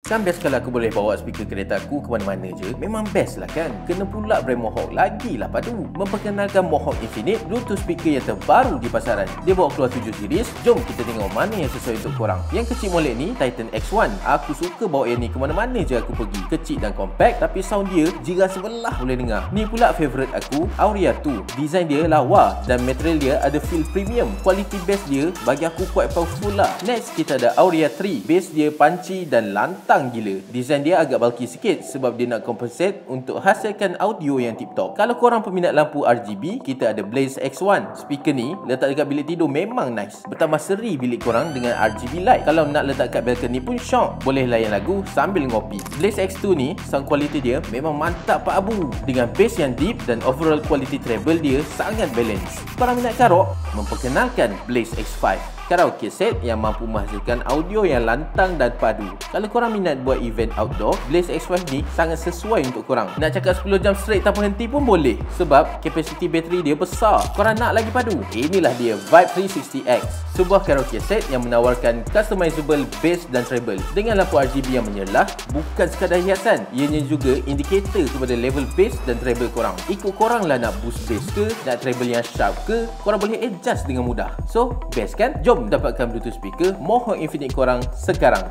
Kan best kalau aku boleh bawa speaker kereta aku ke mana-mana je. Memang best lah kan. Kena pula brand Mohawk lagilah padu. Memperkenalkan Mohawk Infinite Bluetooth speaker yang terbaru di pasaran. Dia bawa keluar 7 series. Jom kita tengok mana yang sesuai untuk korang. Yang kecil molek ni Titan X1. Aku suka bawa yang ni ke mana-mana je aku pergi. Kecil dan compact tapi sound dia jiran sebelah boleh dengar. Ni pula favourite aku, Aurea 2. Design dia lawa dan material dia ada feel premium. Quality bass dia bagi aku quite powerful lah. Next kita ada Aurea 3. Bass dia punchy dan lantang gila. Design dia agak bulky sikit sebab dia nak compensate untuk hasilkan audio yang tip top. Kalau korang peminat lampu RGB, kita ada Blaze X1. Speaker ni letak dekat bilik tidur memang nice. Bertambah seri bilik korang dengan RGB light. Kalau nak letak kat balcony pun syok. Boleh layan lagu sambil ngopi. Blaze X2 ni sound quality dia memang mantap pak abu. Dengan bass yang deep dan overall quality treble dia sangat balance. Korang minat karok? Memperkenalkan Blaze X5. Karaoke set yang mampu menghasilkan audio yang lantang dan padu. Kalau korang minat buat event outdoor, Blaze X5 ni sangat sesuai untuk korang. Nak cakap 10 jam straight tanpa henti pun boleh sebab kapasiti bateri dia besar. Korang nak lagi padu? Inilah dia Vibe 360X. Sebuah karaoke set yang menawarkan customizable bass dan treble dengan lampu RGB yang menyerlah. Bukan sekadar hiasan, ianya juga indikator kepada level bass dan treble korang. Ikut korang lah nak boost bass ke, nak treble yang sharp ke, korang boleh adjust dengan mudah. So, best kan? Jom dapatkan Bluetooth speaker Mohawk Infinite korang sekarang.